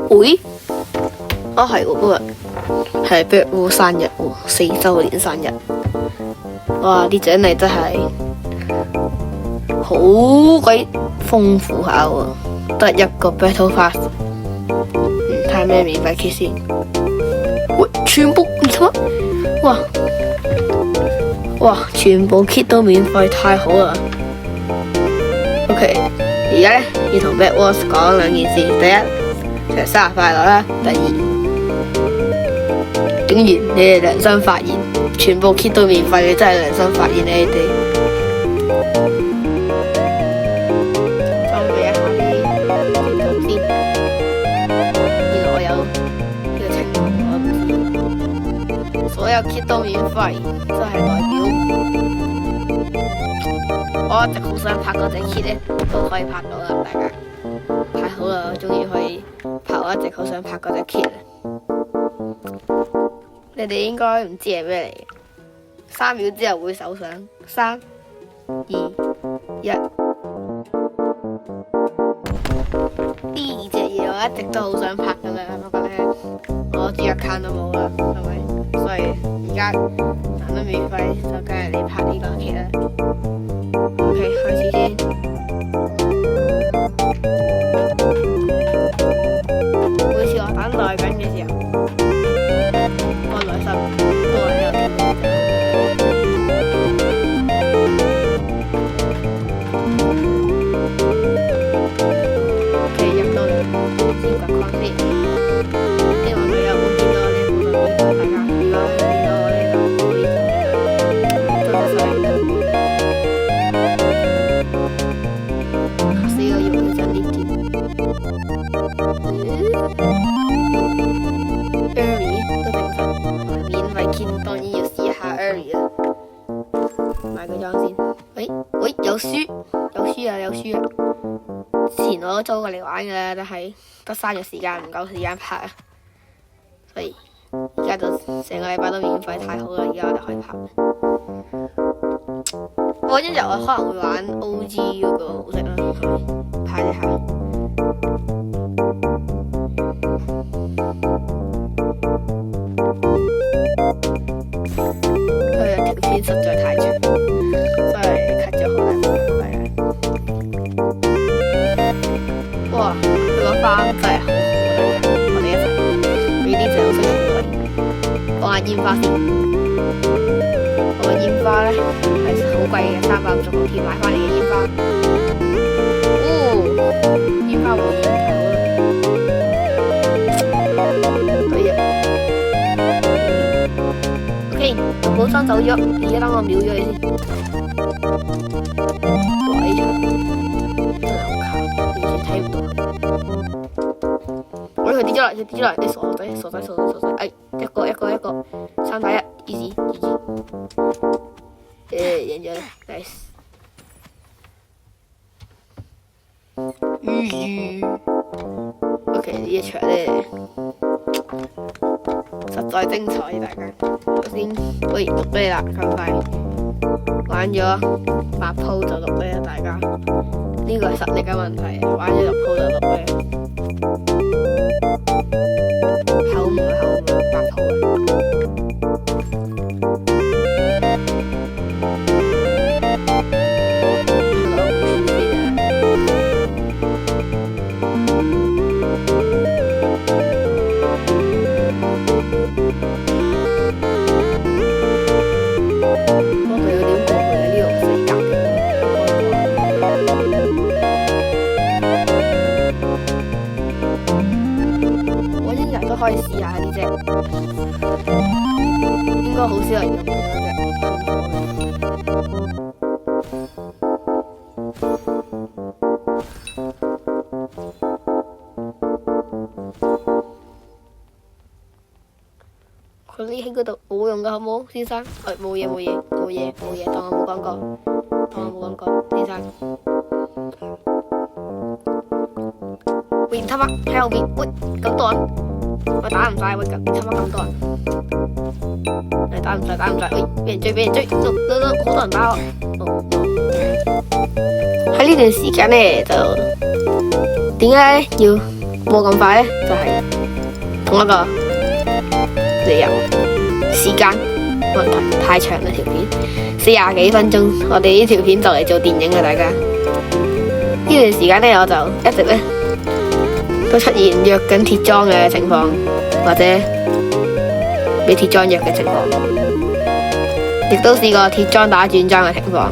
會？啊係喎，嗰日係 Black 生日喎，4周年生日。哇！啲獎勵真係好鬼豐富下喎，得一個 Battle Pass。睇下咩免費 kit 先。喂，全部唔錯。哇！全部 kit 都免費，太好啦。OK， 而家咧要同 Bad Wars 講兩件事。第一，就係生日快樂啦。第二，竟然你哋良心發現，全部 kit 都免費，你真係良心發現你哋。裝備一下啲圖先。原來我有呢個情況，我唔知。所有 kit 都免費，真係代表我一直好想拍嗰隻 kit 咧，都可以拍到啦，大家太好啦！我終於可以拍我一直好想拍嗰隻 kit 啦。你哋應該唔知係咩嚟嘅，3秒之後會手上3、2、1。呢隻嘢我一直都好想拍噶啦，不過咧我主account都冇啦，係咪？所以而家難得免費，就梗係你拍呢個 kit 啦。OK， 開始先。每次我等待緊嘅時候，我內心都係有啲緊張。OK， 入到嚟先掘礦先。希望佢有冇見到我呢部手機，大家如果冇見到我呢就可以多謝晒。嚇死我，以為佢想連結。Early 都正常，免費 kit 當然要試下 Early 啦。買個裝先。喂，有書啊！之前我都租過嚟玩㗎啦，但係得3日時間，唔夠時間拍啊。所以而家就成個禮拜都免費，太好啦！而家我哋可以拍。我一日我可能會玩 OG 嗰個模式啦，拍一下。佢條片實在太長，所以 cut 咗好大部分嚟。哇！佢個花真係好好，我哋一齊俾啲掌聲佢。講下煙花先，我個煙花咧係好貴嘅，356買翻嚟嘅煙花。煙花冇煙太好啦。OK， 綠寶箱走咗，而家等我秒咗你先。哇！呢場真係好卡，完全睇唔到。我呢佢跌咗嚟，你傻仔！哎，一個，3打1 ，easy，贏咗啦 ，nice。OK， 呢一場咧實在精彩，大家。首先，喂，錄咩啦？咁快玩咗8鋪就錄咩啊？大家呢個係實力嘅問題，玩咗6鋪就錄咩？口誤8鋪啊！可以試下呢隻，應該好少人用嘅嗰隻。佢匿喺嗰度冇用㗎，好冇，先生？冇嘢，當我冇講過，先生。喂，他媽喺後邊，喂，咁多人。我打唔晒，喂，差唔多咁多人，打唔晒，喂，俾人追，好多人打我。喺呢段時間呢，就點解要冇冇咁快呢，就係同一個理由，時間問題太長啦條片，40幾分鐘，我哋呢條片就嚟做電影啦，大家。呢段時間呢，我就一直呢都出現約緊鐵樁嘅情況，或者俾鐵樁約嘅情況，亦都試過鐵樁打轉樁嘅情況，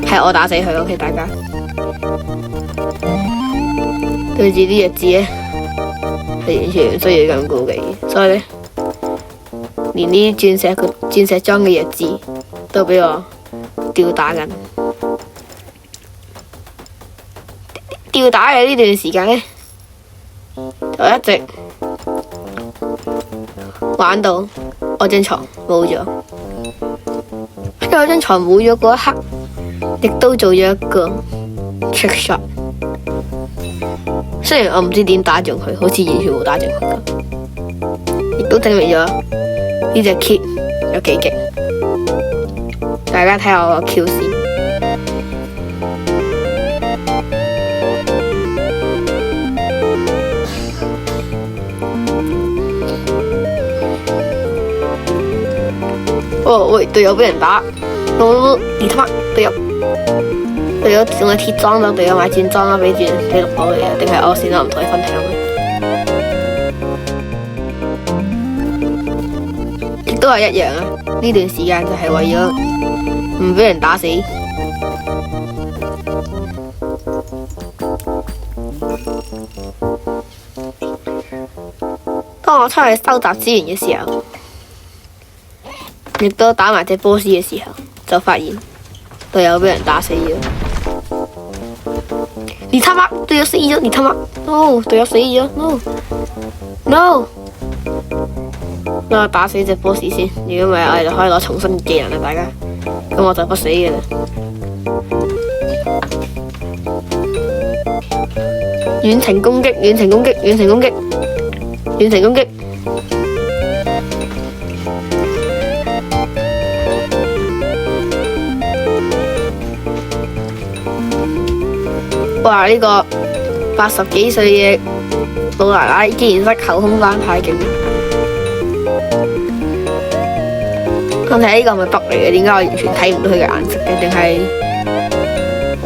係我打死佢，OK，大家。對住啲日子呢，係完全唔需要咁顧忌，所以呢，連啲鑽石樁嘅日子都俾我吊打緊。吊打嘅呢段時間呢，就一直玩到我張床冇咗。喺我張床冇咗嗰一刻，亦都做咗一個 trick shot。雖然我唔知點打中佢，好似完全冇打中佢咁，亦都證明咗呢隻 kit 有幾勁。大家睇下我個 Q 線。哦喂，隊友俾人打，你他媽隊友仲係鐵樁咯，隊友買轉樁啦，俾錄到你啊，定係我先啦，唔同你分享嘅，亦都係一樣啊。呢段時間就係為咗唔俾人打死。當我出去收集資源嘅時候，亦都打埋隻 boss 嘅時候，就發現隊友俾人打死咗。你他媽隊友死咗！你他媽 no 隊友死咗 no， 我打死隻 boss 先，如果唔係我哋就可以攞重新技能啦，大家。咁我就不死嘅啦。遠程攻擊，遠程攻擊，遠程攻擊，遠程攻擊。哇！呢個80幾歲嘅老奶奶竟然識後空翻，太勁！我睇呢個係咪 bug 嚟嘅？點解我完全睇唔到佢嘅顏色嘅？定係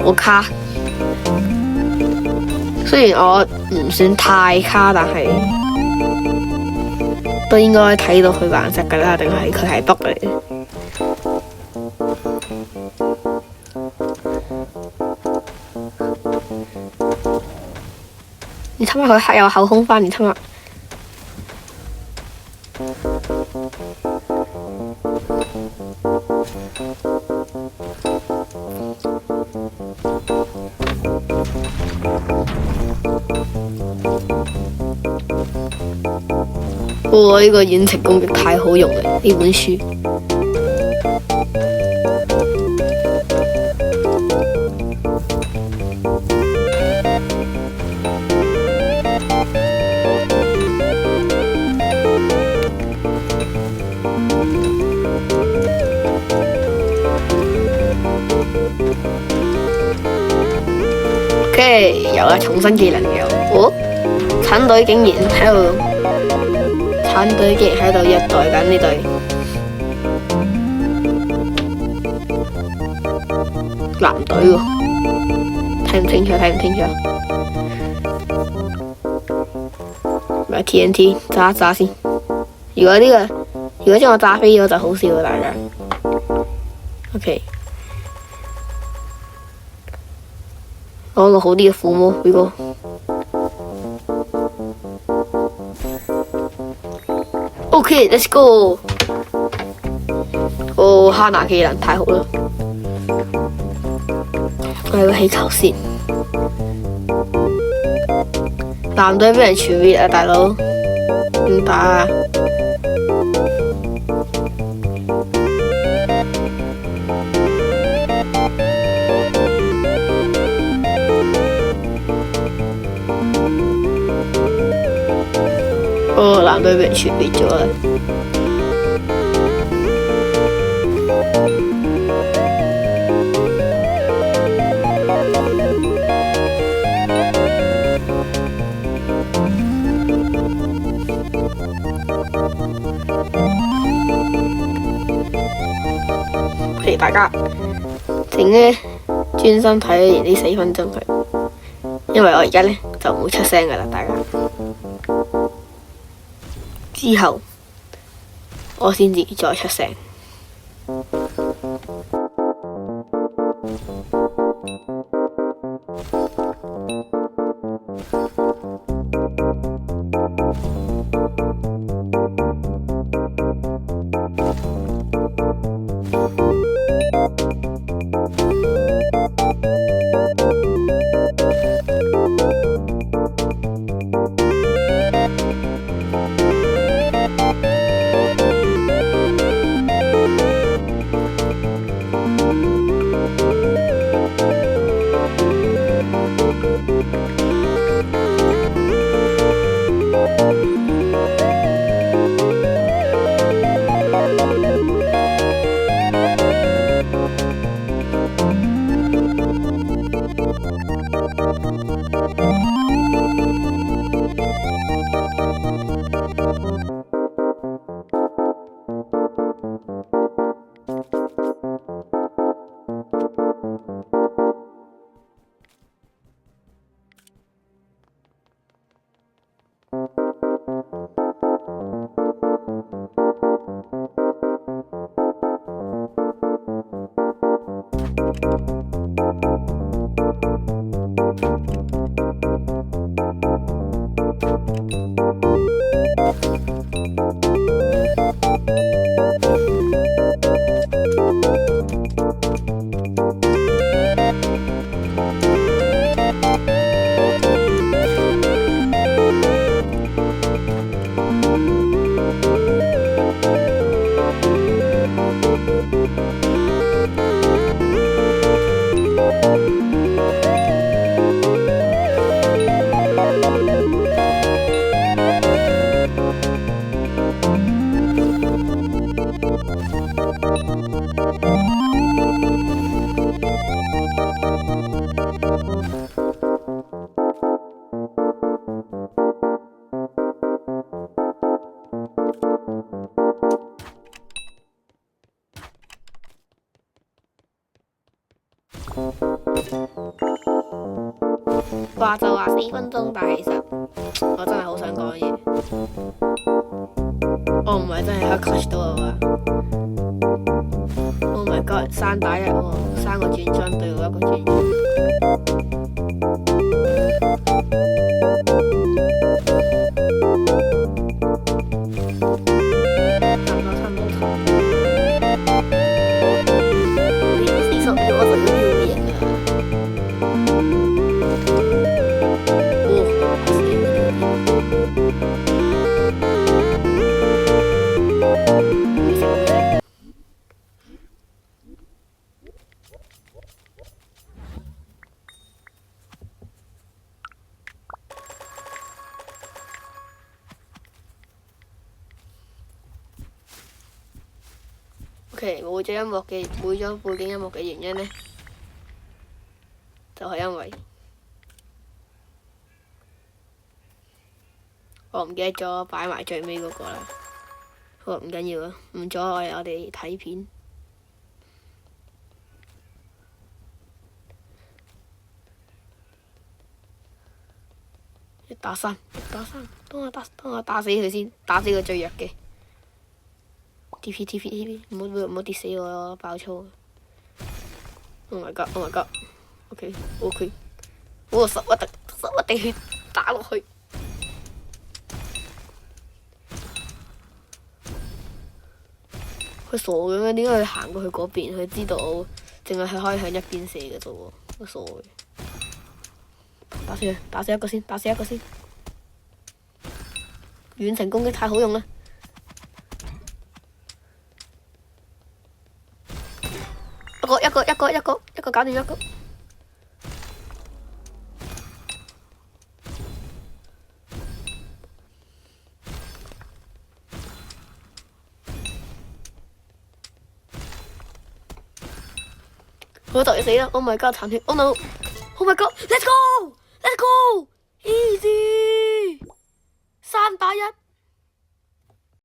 我卡？雖然我唔算太卡，但係都應該睇到佢嘅顏色㗎啦。定係佢係 bug 嚟嘅？你他媽佢有後空翻，你他媽！哇！呢個遠程攻擊太好用啦，呢本書。OK，有啦，重新技能有。哦，橙隊竟然喺度虐待緊呢隊藍隊喎，睇唔清楚。買 TNT 炸一炸先。如果將我炸飛咗就好笑啦，大家。OK。攞個好啲嘅撫摸呢個。OK，let's go。哦，哈拿技能太好啦！我有個氣球先。藍隊俾人全滅啊，大佬！點打啊？哦，藍隊俾人全滅咗啦！大家，請呢專心睇完呢4分鐘佢，因為我而家呢就唔會出聲噶啦，大家之後我先至再出聲。話就話4分鐘，但係其實我真係好想講嘢。我唔係真係黑 clutch 到啊嘛 ！Oh my god， 3打1喎，3個轉裝對我1個轉裝。差唔多。40秒我就要表演啦。OK， 冇咗背景音樂嘅原因呢，就係因為我唔記得咗擺埋最尾嗰個啦。好，唔緊要啊，唔阻礙我哋睇片。1打3，當我打死佢先，打死個最弱嘅。TP， 唔好跌死我咯，爆粗。Oh my god，OK，我十一滴血打落去。佢傻嘅咩？點解佢行過去嗰邊？佢知道淨係可以向一邊射嘅啫喎，佢傻嘅。打死一個先。遠程攻擊太好用啦！一個搞掂一個。我就要死啦 ！Oh my god， 殘血 ！Oh no！Oh my god！Let's go！Easy！3打1。